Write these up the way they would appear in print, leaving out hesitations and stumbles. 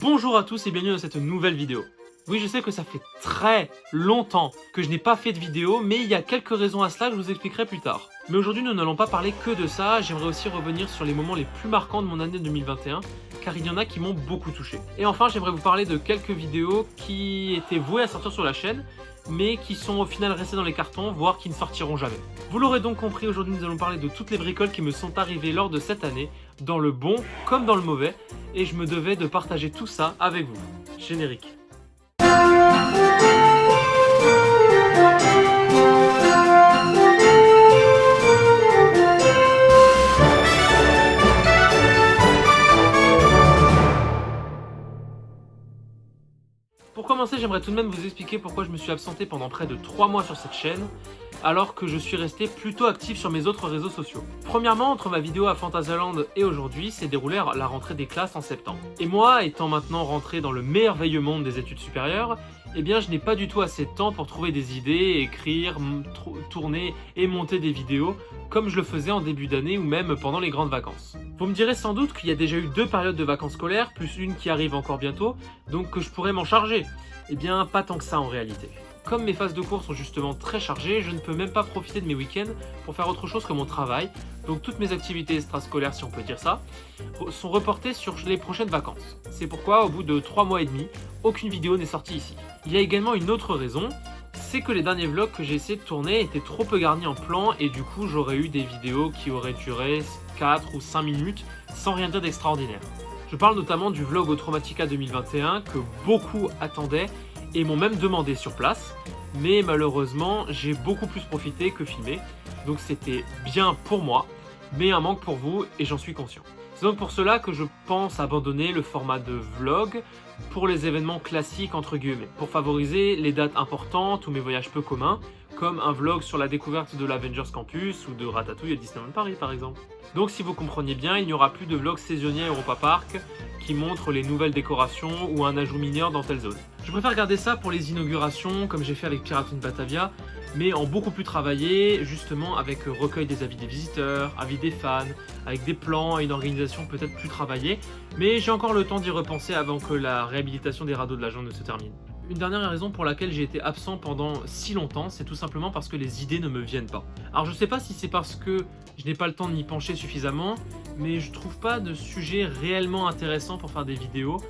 Bonjour à tous et bienvenue dans cette nouvelle vidéo. Oui, je sais que ça fait très longtemps que je n'ai pas fait de vidéo, mais il y a quelques raisons à cela que je vous expliquerai plus tard. Mais aujourd'hui, nous n'allons pas parler que de ça, j'aimerais aussi revenir sur les moments les plus marquants de mon année 2021, car il y en a qui m'ont beaucoup touché. Et enfin, j'aimerais vous parler de quelques vidéos qui étaient vouées à sortir sur la chaîne, mais qui sont au final restées dans les cartons, voire qui ne sortiront jamais. Vous l'aurez donc compris, aujourd'hui nous allons parler de toutes les bricoles qui me sont arrivées lors de cette année, dans le bon comme dans le mauvais, et je me devais de partager tout ça avec vous. Générique. Pour commencer, j'aimerais tout de même vous expliquer pourquoi je me suis absenté pendant près de 3 mois sur cette chaîne, alors que je suis resté plutôt actif sur mes autres réseaux sociaux. Premièrement, entre ma vidéo à Fantasyland et aujourd'hui, s'est déroulée la rentrée des classes en septembre. Et moi, étant maintenant rentré dans le merveilleux monde des études supérieures, eh bien je n'ai pas du tout assez de temps pour trouver des idées, écrire, tourner et monter des vidéos, comme je le faisais en début d'année ou même pendant les grandes vacances. Vous me direz sans doute qu'il y a déjà eu 2 périodes de vacances scolaires, plus une qui arrive encore bientôt, donc que je pourrais m'en charger. Eh bien, pas tant que ça en réalité. Comme mes phases de cours sont justement très chargées, je ne peux même pas profiter de mes week-ends pour faire autre chose que mon travail, donc toutes mes activités extrascolaires, si on peut dire ça, sont reportées sur les prochaines vacances. C'est pourquoi, au bout de 3 mois et demi, aucune vidéo n'est sortie ici. Il y a également une autre raison, c'est que les derniers vlogs que j'ai essayé de tourner étaient trop peu garnis en plan et du coup j'aurais eu des vidéos qui auraient duré 4 ou 5 minutes sans rien dire d'extraordinaire. Je parle notamment du vlog au Traumatica 2021 que beaucoup attendaient et m'ont même demandé sur place, mais malheureusement j'ai beaucoup plus profité que filmé, donc c'était bien pour moi, mais un manque pour vous et j'en suis conscient. C'est donc pour cela que je pense abandonner le format de vlog pour les événements classiques entre guillemets, pour favoriser les dates importantes ou mes voyages peu communs, comme un vlog sur la découverte de l'Avengers Campus ou de Ratatouille à Disneyland Paris par exemple. Donc si vous compreniez bien, il n'y aura plus de vlog saisonnier à Europa Park qui montre les nouvelles décorations ou un ajout mineur dans telle zone. Je préfère garder ça pour les inaugurations comme j'ai fait avec Pirates in Batavia, mais en beaucoup plus travaillé, justement avec recueil des avis des visiteurs, avis des fans, avec des plans et une organisation peut-être plus travaillée, mais j'ai encore le temps d'y repenser avant que la réhabilitation des radeaux de la jungle ne se termine. Une dernière raison pour laquelle j'ai été absent pendant si longtemps, c'est tout simplement parce que les idées ne me viennent pas. Alors je sais pas si c'est parce que je n'ai pas le temps de m'y pencher suffisamment, mais je trouve pas de sujet réellement intéressant pour faire des vidéos,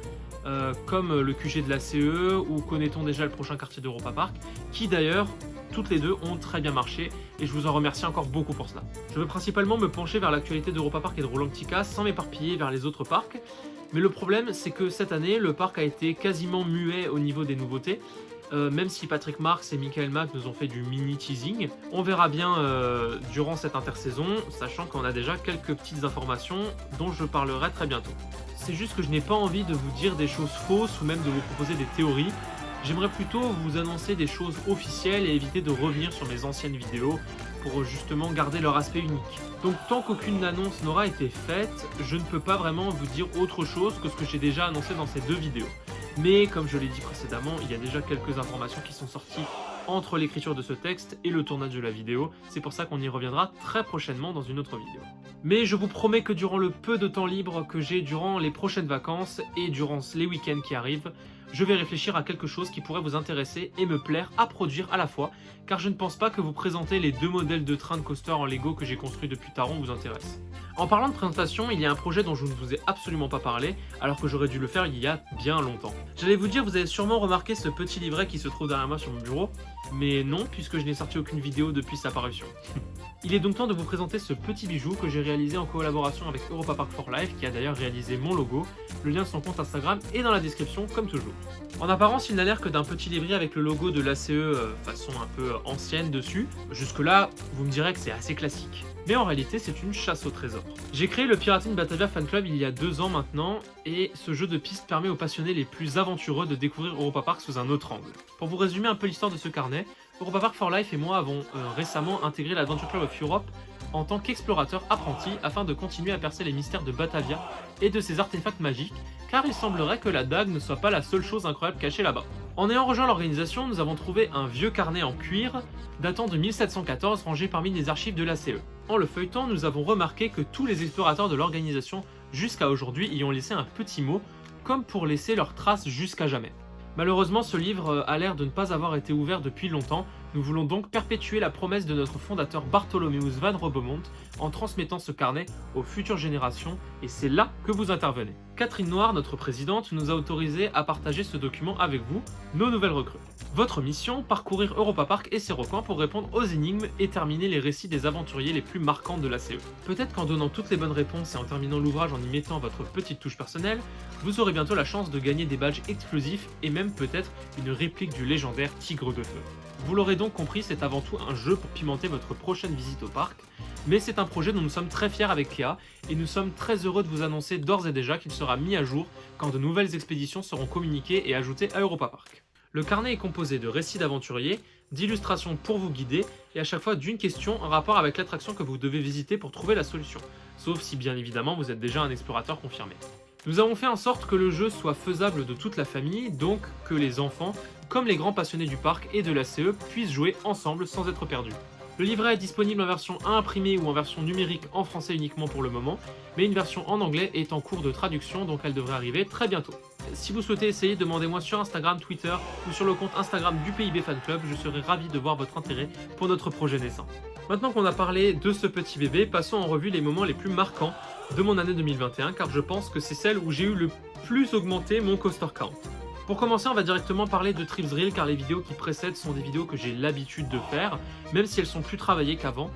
comme le QG de la CE ou connaît-on déjà le prochain quartier d'Europa Park, qui d'ailleurs, toutes les deux ont très bien marché et je vous en remercie encore beaucoup pour cela. Je veux principalement me pencher vers l'actualité d'Europa Park et de Rolantica sans m'éparpiller vers les autres parcs, mais le problème c'est que cette année, le parc a été quasiment muet au niveau des nouveautés, même si Patrick Marx et Michael Mack nous ont fait du mini teasing. On verra bien durant cette intersaison, sachant qu'on a déjà quelques petites informations dont je parlerai très bientôt. C'est juste que je n'ai pas envie de vous dire des choses fausses ou même de vous proposer des théories. J'aimerais plutôt vous annoncer des choses officielles et éviter de revenir sur mes anciennes vidéos pour justement garder leur aspect unique. Donc tant qu'aucune annonce n'aura été faite, je ne peux pas vraiment vous dire autre chose que ce que j'ai déjà annoncé dans ces 2 vidéos. Mais comme je l'ai dit précédemment, il y a déjà quelques informations qui sont sorties entre l'écriture de ce texte et le tournage de la vidéo, c'est pour ça qu'on y reviendra très prochainement dans une autre vidéo. Mais je vous promets que durant le peu de temps libre que j'ai durant les prochaines vacances et durant les week-ends qui arrivent, je vais réfléchir à quelque chose qui pourrait vous intéresser et me plaire à produire à la fois, car je ne pense pas que vous présenter les 2 modèles de train de coaster en Lego que j'ai construits depuis Taron vous intéresse. En parlant de présentation, il y a un projet dont je ne vous ai absolument pas parlé, alors que j'aurais dû le faire il y a bien longtemps. J'allais vous dire, vous avez sûrement remarqué ce petit livret qui se trouve derrière moi sur mon bureau, mais non, puisque je n'ai sorti aucune vidéo depuis sa parution. Il est donc temps de vous présenter ce petit bijou que j'ai réalisé en collaboration avec Europa Park for Life, qui a d'ailleurs réalisé mon logo. Le lien de son compte Instagram est dans la description, comme toujours. En apparence, il n'a l'air que d'un petit livret avec le logo de l'ACE façon un peu ancienne dessus. Jusque-là, vous me direz que c'est assez classique. Mais en réalité, c'est une chasse au trésor. J'ai créé le Pirates in Batavia Fan Club il y a 2 ans maintenant, et ce jeu de piste permet aux passionnés les plus aventureux de découvrir Europa Park sous un autre angle. Pour vous résumer un peu l'histoire de ce carnet, Europa Park for Life et moi avons récemment intégré l'Adventure Club of Europe en tant qu'explorateur apprenti afin de continuer à percer les mystères de Batavia et de ses artefacts magiques, car il semblerait que la dague ne soit pas la seule chose incroyable cachée là-bas. En ayant rejoint l'organisation, nous avons trouvé un vieux carnet en cuir datant de 1714 rangé parmi les archives de l'ACE. En le feuilletant, nous avons remarqué que tous les explorateurs de l'organisation jusqu'à aujourd'hui y ont laissé un petit mot comme pour laisser leurs traces jusqu'à jamais. Malheureusement, ce livre a l'air de ne pas avoir été ouvert depuis longtemps. Nous voulons donc perpétuer la promesse de notre fondateur Bartholomeus van Robemont en transmettant ce carnet aux futures générations, et c'est là que vous intervenez. Catherine Noir, notre présidente, nous a autorisé à partager ce document avec vous, nos nouvelles recrues. Votre mission, parcourir Europa Park et ses recoins pour répondre aux énigmes et terminer les récits des aventuriers les plus marquants de la CE. Peut-être qu'en donnant toutes les bonnes réponses et en terminant l'ouvrage en y mettant votre petite touche personnelle, vous aurez bientôt la chance de gagner des badges exclusifs et même peut-être une réplique du légendaire Tigre de Feu. Vous l'aurez donc compris, c'est avant tout un jeu pour pimenter votre prochaine visite au parc, mais c'est un projet dont nous sommes très fiers avec Kéa, et nous sommes très heureux de vous annoncer d'ores et déjà qu'il sera mis à jour quand de nouvelles expéditions seront communiquées et ajoutées à Europa Park. Le carnet est composé de récits d'aventuriers, d'illustrations pour vous guider, et à chaque fois d'une question en rapport avec l'attraction que vous devez visiter pour trouver la solution, sauf si bien évidemment vous êtes déjà un explorateur confirmé. Nous avons fait en sorte que le jeu soit faisable de toute la famille, donc que les enfants, comme les grands passionnés du parc et de la CE, puissent jouer ensemble sans être perdus. Le livret est disponible en version imprimée ou en version numérique en français uniquement pour le moment, mais une version en anglais est en cours de traduction, donc elle devrait arriver très bientôt. Si vous souhaitez essayer, demandez-moi sur Instagram, Twitter ou sur le compte Instagram du PIB Fan Club, je serai ravi de voir votre intérêt pour notre projet naissant. Maintenant qu'on a parlé de ce petit bébé, passons en revue les moments les plus marquants de mon année 2021, car je pense que c'est celle où j'ai eu le plus augmenté mon coaster count. Pour commencer, on va directement parler de Trip Drill, car les vidéos qui précèdent sont des vidéos que j'ai l'habitude de faire, même si elles sont plus travaillées qu'avant.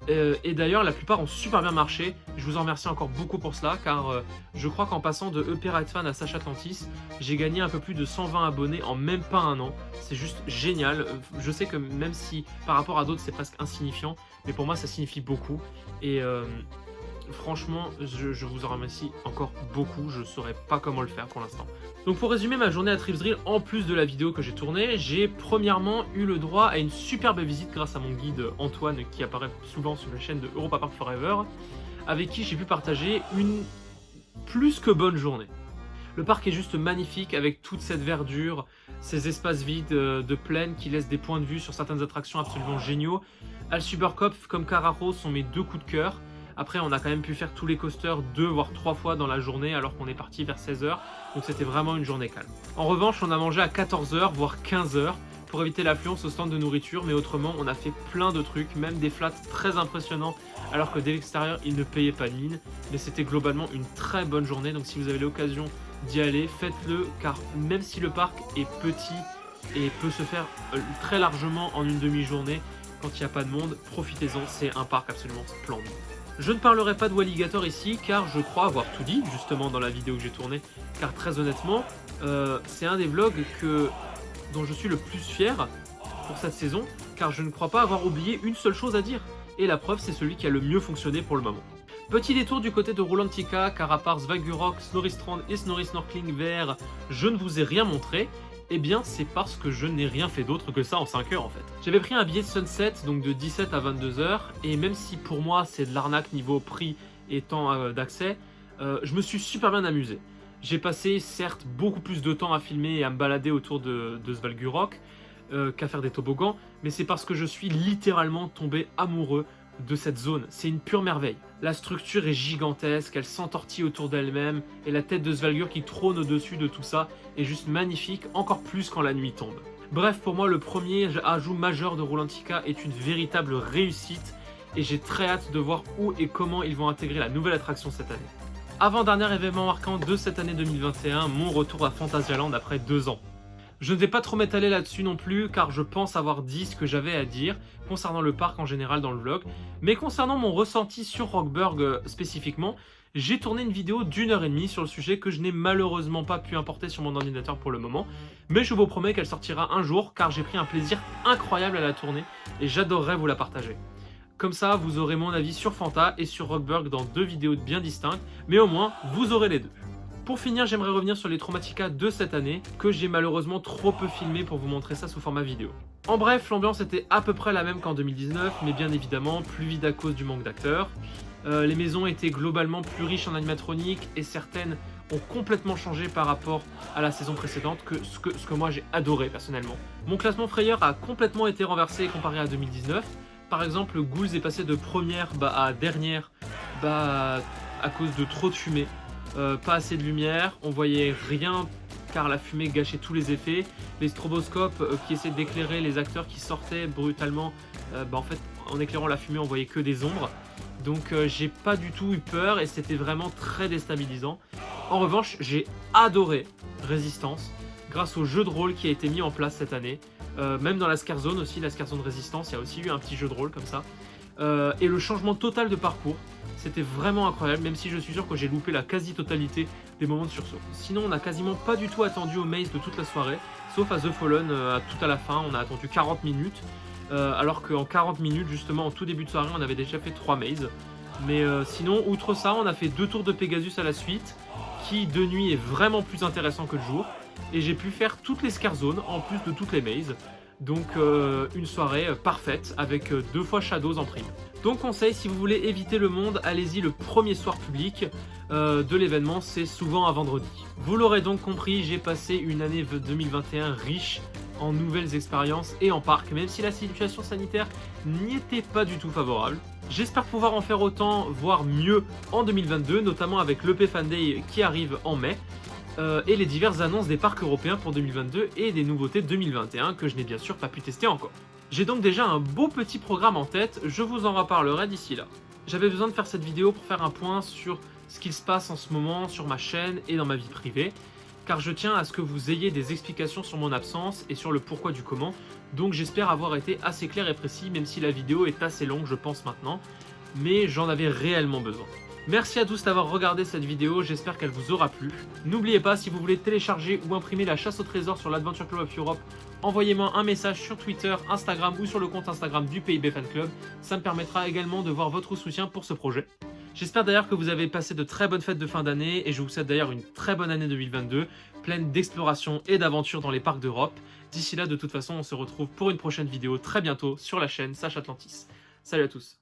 Et d'ailleurs, la plupart ont super bien marché. Je vous en remercie encore beaucoup pour cela, car je crois qu'en passant de EP Ride Fan à Sacha Atlantis, j'ai gagné un peu plus de 120 abonnés en même pas un an. C'est juste génial. Je sais que même si par rapport à d'autres c'est presque insignifiant, mais pour moi ça signifie beaucoup. Et franchement, je vous en remercie encore beaucoup. Je ne saurais pas comment le faire pour l'instant. Donc pour résumer ma journée à Trip Drill, en plus de la vidéo que j'ai tournée, j'ai premièrement eu le droit à une superbe visite grâce à mon guide Antoine, qui apparaît souvent sur la chaîne de Europa Park Forever, avec qui j'ai pu partager une plus que bonne journée. Le parc est juste magnifique avec toute cette verdure, ces espaces vides de plaine qui laissent des points de vue sur certaines attractions absolument géniaux. Al Superkopf comme Carajo sont mes deux coups de cœur. Après, on a quand même pu faire tous les coasters 2 voire 3 fois dans la journée alors qu'on est parti vers 16h, donc c'était vraiment une journée calme. En revanche, on a mangé à 14h voire 15h pour éviter l'affluence au stand de nourriture, mais autrement, on a fait plein de trucs, même des flats très impressionnants alors que dès l'extérieur, ils ne payaient pas de mine. Mais c'était globalement une très bonne journée, donc si vous avez l'occasion d'y aller, faites-le, car même si le parc est petit et peut se faire très largement en une demi-journée, quand il n'y a pas de monde, profitez-en, c'est un parc absolument splendide. Je ne parlerai pas de Walligator ici car je crois avoir tout dit justement dans la vidéo que j'ai tournée, car très honnêtement c'est un des vlogs dont je suis le plus fier pour cette saison, car je ne crois pas avoir oublié une seule chose à dire, et la preuve c'est celui qui a le mieux fonctionné pour le moment. Petit détour du côté de Rulantica, car à part Svalgurok, Snorristrand et Snorri Snorkeling VR, je ne vous ai rien montré. Eh bien, c'est parce que je n'ai rien fait d'autre que ça en 5 heures en fait. J'avais pris un billet de Sunset, donc de 17 à 22 heures, et même si pour moi c'est de l'arnaque niveau prix et temps d'accès, je me suis super bien amusé. J'ai passé certes beaucoup plus de temps à filmer et à me balader autour de Svalgurok qu'à faire des toboggans, mais c'est parce que je suis littéralement tombé amoureux de cette zone. C'est une pure merveille. La structure est gigantesque, elle s'entortille autour d'elle-même, et la tête de Svalgur qui trône au-dessus de tout ça est juste magnifique, encore plus quand la nuit tombe. Bref, pour moi, le premier ajout majeur de Rulantica est une véritable réussite, et j'ai très hâte de voir où et comment ils vont intégrer la nouvelle attraction cette année. Avant-dernier événement marquant de cette année 2021, mon retour à Phantasialand après 2 ans. Je ne vais pas trop m'étaler là-dessus non plus, car je pense avoir dit ce que j'avais à dire concernant le parc en général dans le vlog. Mais concernant mon ressenti sur Rockburg spécifiquement, j'ai tourné une vidéo d'1h30 sur le sujet que je n'ai malheureusement pas pu importer sur mon ordinateur pour le moment. Mais je vous promets qu'elle sortira un jour, car j'ai pris un plaisir incroyable à la tourner et j'adorerais vous la partager. Comme ça, vous aurez mon avis sur Phanta et sur Rockburg dans 2 vidéos bien distinctes, mais au moins, vous aurez les deux. Pour finir, j'aimerais revenir sur les Traumatica de cette année, que j'ai malheureusement trop peu filmé pour vous montrer ça sous format vidéo. En bref, l'ambiance était à peu près la même qu'en 2019, mais bien évidemment plus vide à cause du manque d'acteurs. Les maisons étaient globalement plus riches en animatronique, et certaines ont complètement changé par rapport à la saison précédente, ce que moi j'ai adoré personnellement. Mon classement frayeur a complètement été renversé comparé à 2019. Par exemple, Ghouls est passé de première à dernière à cause de trop de fumée. pas assez de lumière, on voyait rien car la fumée gâchait tous les effets. Les stroboscopes qui essaient d'éclairer les acteurs qui sortaient brutalement, en fait en éclairant la fumée on voyait que des ombres. Donc j'ai pas du tout eu peur et c'était vraiment très déstabilisant. En revanche, j'ai adoré Resistance grâce au jeu de rôle qui a été mis en place cette année. Même dans la Scare Zone aussi, la Scare Zone Resistance, il y a aussi eu un petit jeu de rôle comme ça. Et le changement total de parcours, c'était vraiment incroyable, même si je suis sûr que j'ai loupé la quasi-totalité des moments de sursaut. Sinon, on n'a quasiment pas du tout attendu au maze de toute la soirée, sauf à The Fallen tout à la fin, on a attendu 40 minutes. Alors qu'en 40 minutes, justement, en tout début de soirée, on avait déjà fait 3 mazes. Mais sinon, outre ça, on a fait 2 tours de Pegasus à la suite, qui de nuit est vraiment plus intéressant que de jour. Et j'ai pu faire toutes les Scare Zones, en plus de toutes les mazes. Donc une soirée parfaite, avec 2 fois Shadows en prime. Donc conseil, si vous voulez éviter le monde, allez-y le premier soir public de l'événement, c'est souvent un vendredi. Vous l'aurez donc compris, j'ai passé une année 2021 riche en nouvelles expériences et en parc, même si la situation sanitaire n'y était pas du tout favorable. J'espère pouvoir en faire autant, voire mieux en 2022, notamment avec l'EP Fan Day qui arrive en mai, et les diverses annonces des parcs européens pour 2022 et des nouveautés 2021 que je n'ai bien sûr pas pu tester encore. J'ai donc déjà un beau petit programme en tête, je vous en reparlerai d'ici là. J'avais besoin de faire cette vidéo pour faire un point sur ce qu'il se passe en ce moment sur ma chaîne et dans ma vie privée, car je tiens à ce que vous ayez des explications sur mon absence et sur le pourquoi du comment, donc j'espère avoir été assez clair et précis, même si la vidéo est assez longue je pense maintenant, mais j'en avais réellement besoin. Merci à tous d'avoir regardé cette vidéo, j'espère qu'elle vous aura plu. N'oubliez pas, si vous voulez télécharger ou imprimer la chasse au trésor sur l'Adventure Club of Europe, envoyez-moi un message sur Twitter, Instagram ou sur le compte Instagram du PIB Fan Club. Ça me permettra également de voir votre soutien pour ce projet. J'espère d'ailleurs que vous avez passé de très bonnes fêtes de fin d'année et je vous souhaite d'ailleurs une très bonne année 2022, pleine d'exploration et d'aventures dans les parcs d'Europe. D'ici là, de toute façon, on se retrouve pour une prochaine vidéo très bientôt sur la chaîne Sache Atlantis. Salut à tous.